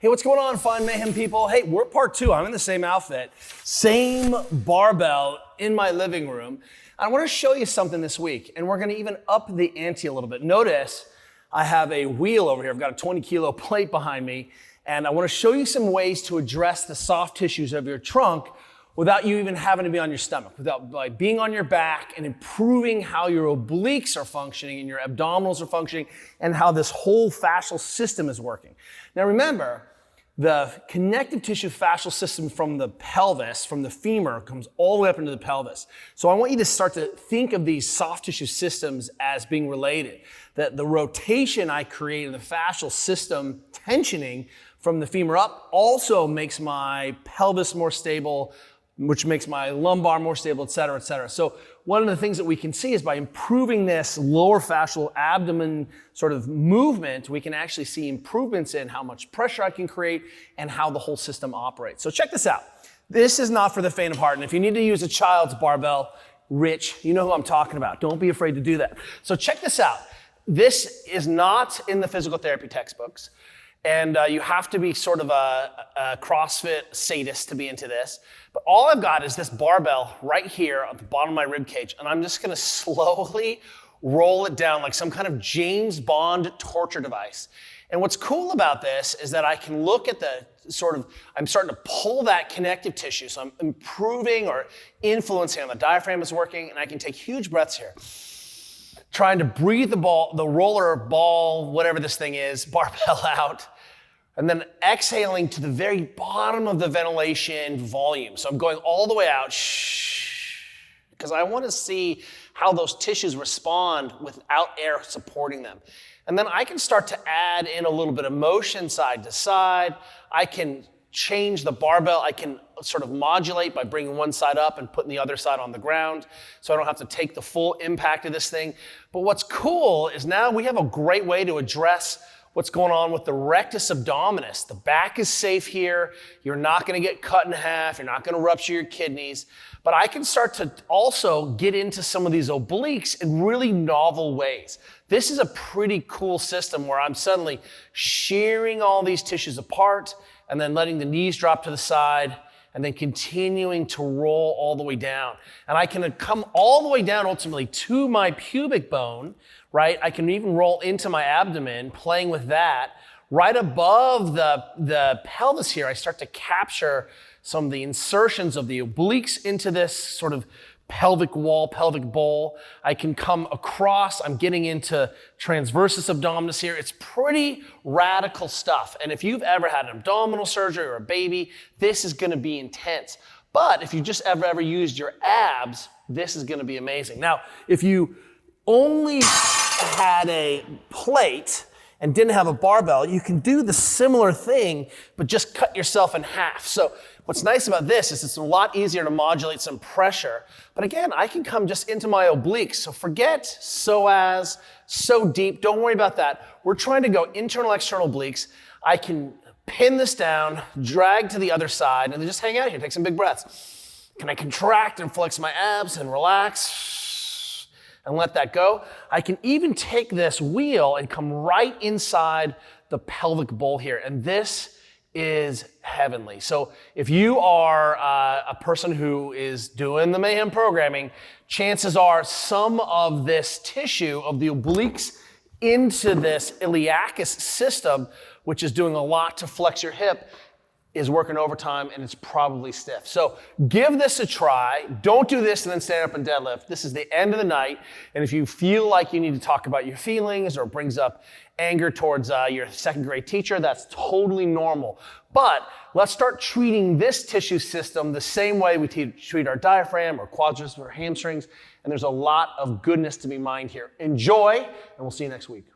Hey, what's going on, Fine Mayhem people? Hey, we're part 2. I'm in the same outfit, same barbell in my living room. I want to show you something this week, and we're going to even up the ante a little bit. Notice I have a wheel over here. I've got a 20-kilo plate behind me, and I want to show you some ways to address the soft tissues of your trunk without you even having to be on your stomach, without being on your back and improving how your obliques are functioning and your abdominals are functioning and how this whole fascial system is working. Now remember, the connective tissue fascial system from the pelvis, from the femur, comes all the way up into the pelvis. So I want you to start to think of these soft tissue systems as being related. That the rotation I create in the fascial system tensioning from the femur up also makes my pelvis more stable, which makes my lumbar more stable, et cetera, et cetera. So one of the things that we can see is by improving this lower fascial abdomen sort of movement, we can actually see improvements in how much pressure I can create and how the whole system operates. So check this out. This is not for the faint of heart. And if you need to use a child's barbell, Rich, you know who I'm talking about. Don't be afraid to do that. So check this out. This is not in the physical therapy textbooks. And you have to be sort of a CrossFit sadist to be into this. But all I've got is this barbell right here at the bottom of my rib cage, and I'm just gonna slowly roll it down like some kind of James Bond torture device. And what's cool about this is that I can look at the I'm starting to pull that connective tissue, so I'm improving or influencing how the diaphragm is working, and I can take huge breaths here. Trying to breathe the roller ball, whatever this thing is, barbell out, and then exhaling to the very bottom of the ventilation volume. So I'm going all the way out, because I want to see how those tissues respond without air supporting them. And then I can start to add in a little bit of motion side to side. I can change the barbell. I can sort of modulate by bringing one side up and putting the other side on the ground so I don't have to take the full impact of this thing. But what's cool is now we have a great way to address what's going on with the rectus abdominis. The back is safe here. You're not going to get cut in half. You're not going to rupture your kidneys. But I can start to also get into some of these obliques in really novel ways. This is a pretty cool system where I'm suddenly shearing all these tissues apart and then letting the knees drop to the side, and then continuing to roll all the way down. And I can come all the way down ultimately to my pubic bone, right? I can even roll into my abdomen, playing with that. Right above the pelvis here, I start to capture some of the insertions of the obliques into this sort of pelvic wall, pelvic bowl. I can come across, I'm getting into transversus abdominis here. It's pretty radical stuff. And if you've ever had an abdominal surgery or a baby, this is gonna be intense. But if you just ever used your abs, this is gonna be amazing. Now, if you only had a plate and didn't have a barbell, you can do the similar thing, but just cut yourself in half. So what's nice about this is it's a lot easier to modulate some pressure. But again, I can come just into my obliques. So forget psoas, so deep, don't worry about that. We're trying to go internal, external obliques. I can pin this down, drag to the other side, and then just hang out here, take some big breaths. Can I contract and flex my abs and relax? And let that go. I can even take this wheel and come right inside the pelvic bowl here. And this is heavenly. So if you are a person who is doing the Mayhem programming, chances are some of this tissue of the obliques into this iliacus system, which is doing a lot to flex your hip, is working overtime, and it's probably stiff. So give this a try. Don't do this and then stand up and deadlift. This is the end of the night, and if you feel like you need to talk about your feelings or it brings up anger towards your second grade teacher, that's totally normal. But let's start treating this tissue system the same way we treat our diaphragm or quadriceps or hamstrings, and there's a lot of goodness to be mined here. Enjoy, and we'll see you next week.